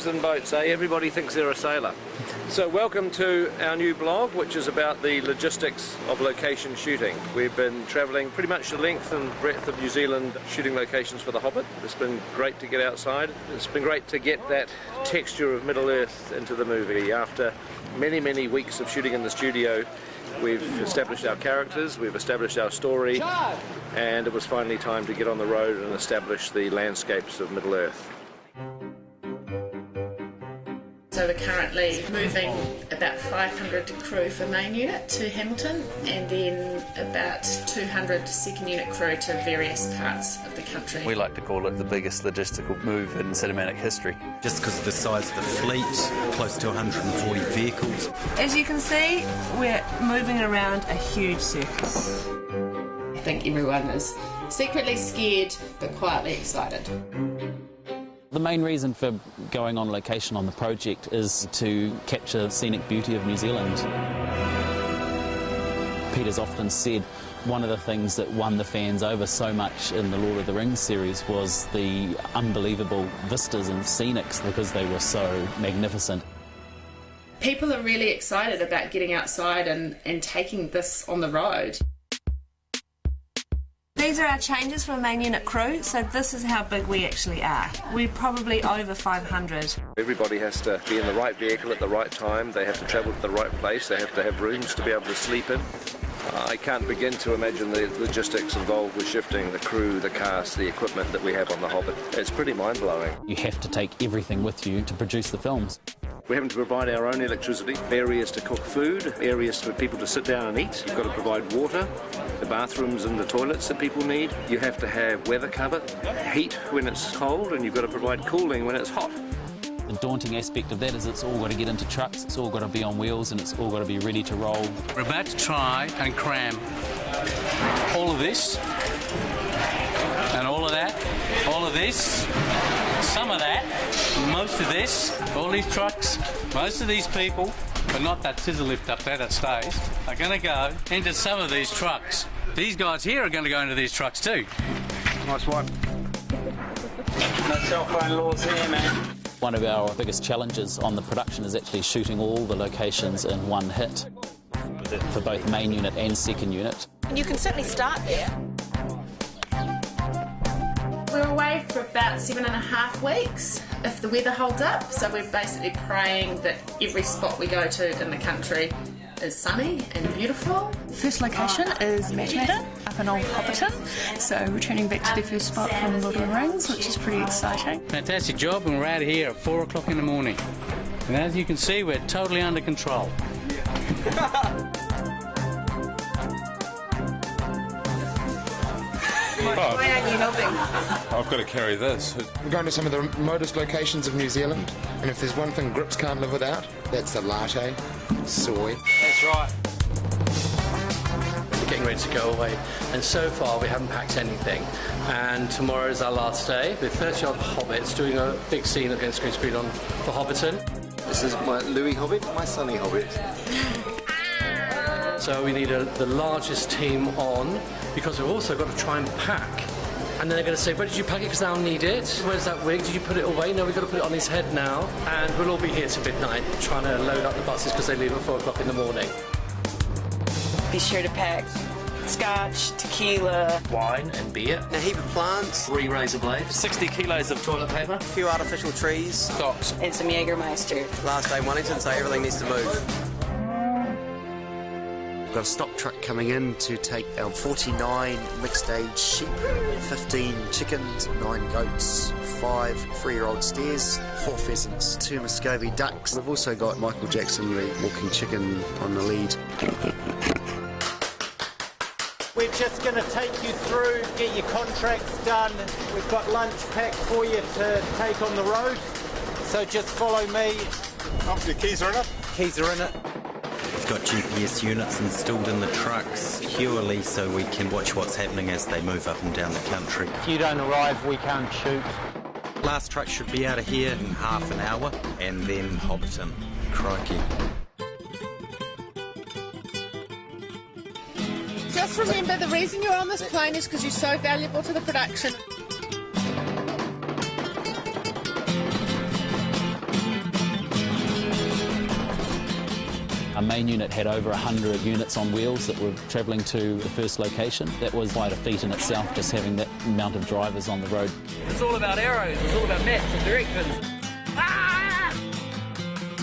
lives in boats, eh? Everybody thinks they're a sailor. So welcome to our new blog, which is about the logistics of location shooting. We've been travelling pretty much the length and breadth of New Zealand shooting locations for The Hobbit. It's been great to get outside. It's been great to get that texture of Middle-earth into the movie. After many, many weeks of shooting in the studio, we've established our characters, we've established our story, and it was finally time to get on the road and establish the landscapes of Middle-earth. So we're currently moving about 500 crew for main unit to Hamilton, and then about 200 second unit crew to various parts of the country. We like to call it the biggest logistical move in cinematic history. Just because of the size of the fleet, close to 140 vehicles. As you can see, we're moving around a huge surface. I think everyone is secretly scared but quietly excited. The main reason for going on location on the project is to capture the scenic beauty of New Zealand. Peter's often said one of the things that won the fans over so much in the Lord of the Rings series was the unbelievable vistas and scenics because they were so magnificent. People are really excited about getting outside and taking this on the road. These are our changes for a main unit crew, so this is how big we actually are. We're probably over 500. Everybody has to be in the right vehicle at the right time, they have to travel to the right place, they have to have rooms to be able to sleep in. I can't begin to imagine the logistics involved with shifting the crew, the cast, the equipment that we have on The Hobbit. It's pretty mind-blowing. You have to take everything with you to produce the films. We're having to provide our own electricity, areas to cook food, areas for people to sit down and eat. You've got to provide water, the bathrooms and the toilets that people need. You have to have weather cover, heat when it's cold, and you've got to provide cooling when it's hot. The daunting aspect of that is it's all got to get into trucks, it's all got to be on wheels, and it's all got to be ready to roll. We're about to try and cram all of this, and all of that, all of this, some of that, most of this, all these trucks, most of these people, but not that scissor lift up there that stays, are going to go into some of these trucks. These guys here are going to go into these trucks too. Nice one. No cell phone laws here, man. One of our biggest challenges on the production is actually shooting all the locations in one hit for both main unit and second unit. You can certainly start there. We're away for about 7.5 weeks, if the weather holds up, so we're basically praying that every spot we go to in the country is sunny and beautiful. First location is Matchmaker, up in Old Hobbiton, so returning back to the first spot from Lord of the Rings, which is pretty exciting. Fantastic job, and we're out of here at 4 o'clock in the morning. And as you can see, we're totally under control. Why aren't you helping? I've got to carry this. We're going to some of the remotest locations of New Zealand, and if there's one thing grips can't live without, that's the latte, soy. That's right. We're getting ready to go away, and so far we haven't packed anything. And tomorrow is our last day with 30-odd Hobbits doing a big scene against green screen on for Hobbiton. This is my Louis Hobbit, my Sonny Hobbit. So we need the largest team on, because we've also got to try and pack. And then they're going to say, where did you pack it? Because I don't need it. Where's that wig? Did you put it away? No, we've got to put it on his head now. And we'll all be here till midnight trying to load up the buses because they leave at 4 o'clock in the morning. Be sure to pack scotch, tequila, Wine and beer. A heap of plants, 3 razor blades. 60 kilos of toilet paper. a few artificial trees. Socks. and some Jägermeister. Last day in Wellington, so everything needs to move. We've got a stock truck coming in to take our 49 mixed-age sheep, 15 chickens, 9 goats, 5 3-year-old steers, 4 pheasants, 2 Muscovy ducks. We've also got Michael Jackson, the walking chicken, on the lead. We're just going to take you through, get your contracts done. We've got lunch packed for you to take on the road. So just follow me. Oh, your keys are in it? Keys are in it. We've got GPS units installed in the trucks purely so we can watch what's happening as they move up and down the country. If you don't arrive, we can't shoot. Last truck should be out of here in half an hour, and then Hobbiton. Crikey. Just remember, the reason you're on this plane is because you're so valuable to the production. Our main unit had over 100 units on wheels that were travelling to the first location. That was quite a feat in itself, just having that amount of drivers on the road. It's all about arrows, it's all about maps and directions.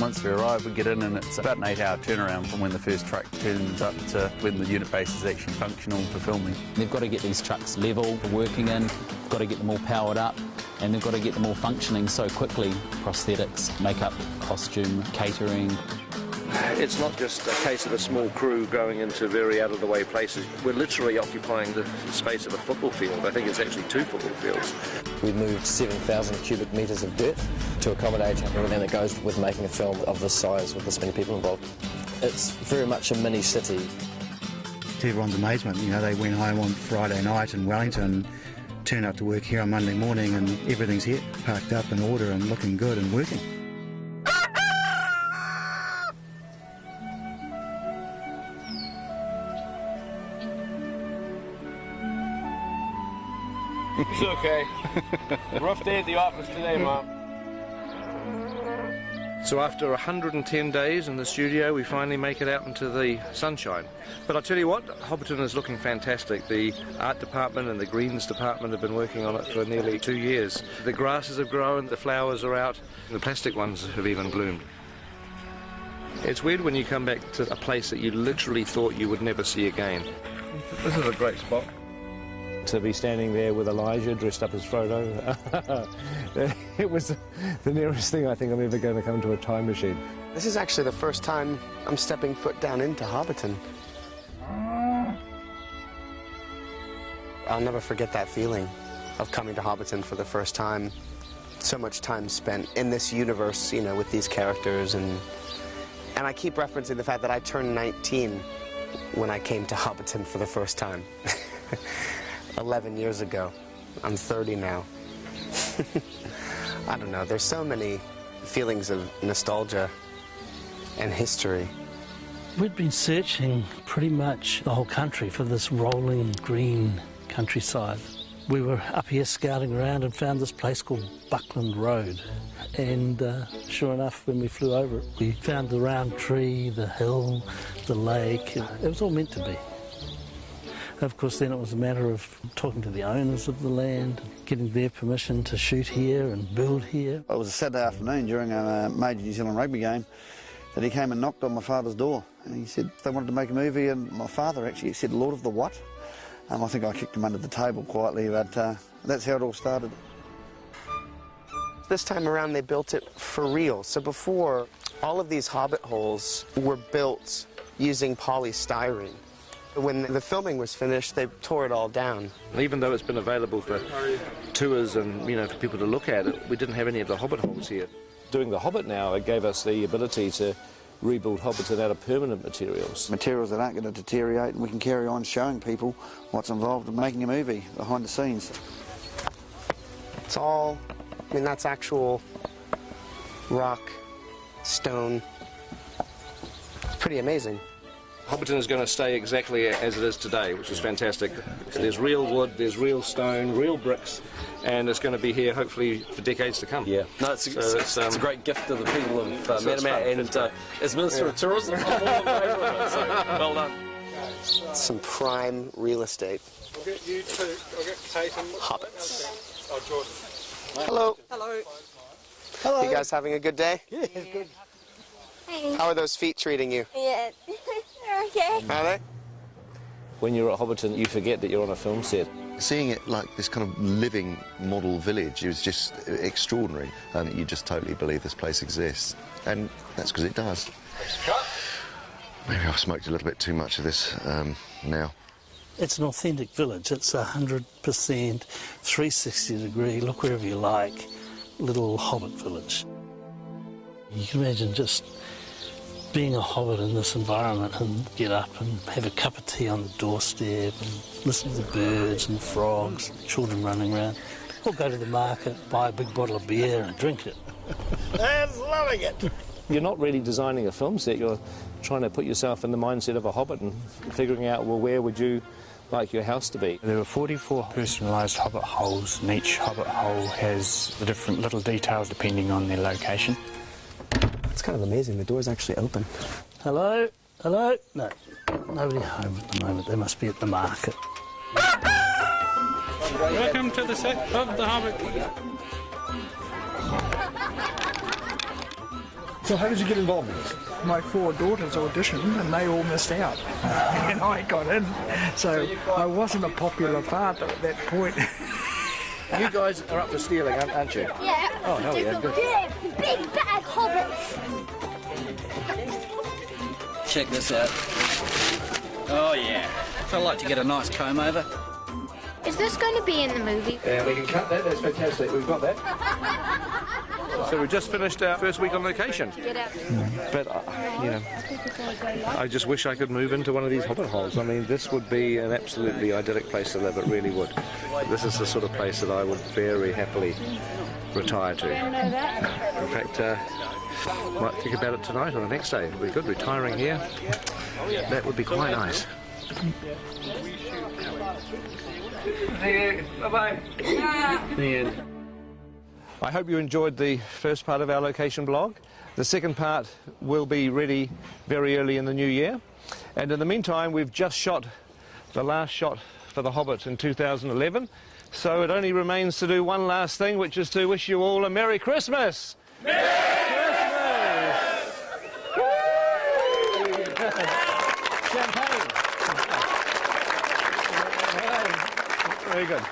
Once we arrive, we get in and it's about an 8-hour turnaround from when the first truck turns up to when the unit base is actually functional for filming. They've got to get these trucks level for working in, got to get them all powered up, and they've got to get them all functioning so quickly. Prosthetics, makeup, costume, catering. It's not just a case of a small crew going into very out-of-the-way places. We're literally occupying the space of a football field. I think it's actually 2 football fields. We moved 7,000 cubic metres of dirt to accommodate everything that goes with making a film of this size with this many people involved. It's very much a mini city. To everyone's amazement, you know, they went home on Friday night in Wellington, turned up to work here on Monday morning, and everything's here, parked up in order and looking good and working. It's okay. Rough day at the office today, Mom. So after 110 days in the studio, we finally make it out into the sunshine. But I'll tell you what, Hobbiton is looking fantastic. The art department and the greens department have been working on it for nearly 2 years. The grasses have grown, the flowers are out, and the plastic ones have even bloomed. It's weird when you come back to a place that you literally thought you would never see again. This is a great spot. To be standing there with Elijah dressed up as Frodo, it was the nearest thing I think I'm ever going to come to a time machine. This is actually the first time I'm stepping foot down into Hobbiton. I'll never forget that feeling of coming to Hobbiton for the first time. So much time spent in this universe, you know, with these characters, and I keep referencing the fact that I turned 19 when I came to Hobbiton for the first time. 11 years ago. I'm 30 now. I don't know, there's so many feelings of nostalgia and history. We'd been searching pretty much the whole country for this rolling green countryside. We were up here scouting around and found this place called Buckland Road. And sure enough, when we flew over it, we found the round tree, the hill, the lake. It was all meant to be. Of course, then it was a matter of talking to the owners of the land, getting their permission to shoot here and build here. It was a Saturday afternoon during a major New Zealand rugby game that he came and knocked on my father's door. And he said they wanted to make a movie, and my father actually said, "Lord of the what?" I think I kicked him under the table quietly, but that's how it all started. This time around, they built it for real. So before, all of these Hobbit holes were built using polystyrene. When the filming was finished, they tore it all down. Even though it's been available for tours and, you know, for people to look at it, we didn't have any of the Hobbit holes here. Doing the Hobbit now, it gave us the ability to rebuild Hobbiton out of permanent materials. Materials that aren't going to deteriorate, and we can carry on showing people what's involved in making a movie, behind the scenes. It's all, I mean, that's actual rock, stone. It's pretty amazing. Hobbiton is going to stay exactly as it is today, which is fantastic. There's real wood, there's real stone, real bricks, and it's going to be here hopefully for decades to come. Yeah, no, it's a great gift to the people of Metamat, and as Minister of Tourism, I'm all in favour of it, so well done. Some prime real estate. I'll get you two, I'll get Tate and Hobbits. Oh, Jordan. Hello. Hello. Hello. You guys having a good day? Yeah, it's good. Hey. How are those feet treating you? Yeah, they're okay. Are they? When you're at Hobbiton, you forget that you're on a film set. Seeing it like this kind of living model village is just extraordinary, and you just totally believe this place exists. And that's because it does. Maybe I've smoked a little bit too much of this now. It's an authentic village. It's 100% 360-degree, look wherever you like, little Hobbit village. You can imagine just being a Hobbit in this environment and get up and have a cup of tea on the doorstep and listen to the birds and the frogs, children running around, or go to the market, buy a big bottle of beer and drink it. I'm loving it. You're not really designing a film set, you're trying to put yourself in the mindset of a Hobbit and figuring out, well, where would you like your house to be? There were 44 personalised Hobbit holes, and each Hobbit hole has the different little details depending on their location. It's kind of amazing, the door's actually open. Hello? Hello? No. Nobody home at the moment. They must be at the market. Welcome to the set of the Hobbit. So how did you get involved in this? My 4 daughters auditioned and they all missed out. And I got in. So I wasn't a popular father at that point. You guys are up for stealing, aren't you? Yeah. Oh, hell yeah, good. Big bad hobbits. Check this out. Oh, yeah. I'd like to get a nice comb over. Is this going to be in the movie? Yeah, we can cut that. That's fantastic. We've got that. So we've just finished our first week on location. But, you know, I just wish I could move into one of these hobbit holes. I mean, this would be an absolutely idyllic place to live. It really would. This is the sort of place that I would very happily retire to. In fact, might think about it tonight or the next day. It would be good retiring here. That would be quite nice. See you. Bye-bye. The end. I hope you enjoyed the first part of our location blog. The second part will be ready very early in the new year. And in the meantime, we've just shot the last shot for The Hobbit in 2011. So it only remains to do one last thing, which is to wish you all a Merry Christmas! Champagne. Very good.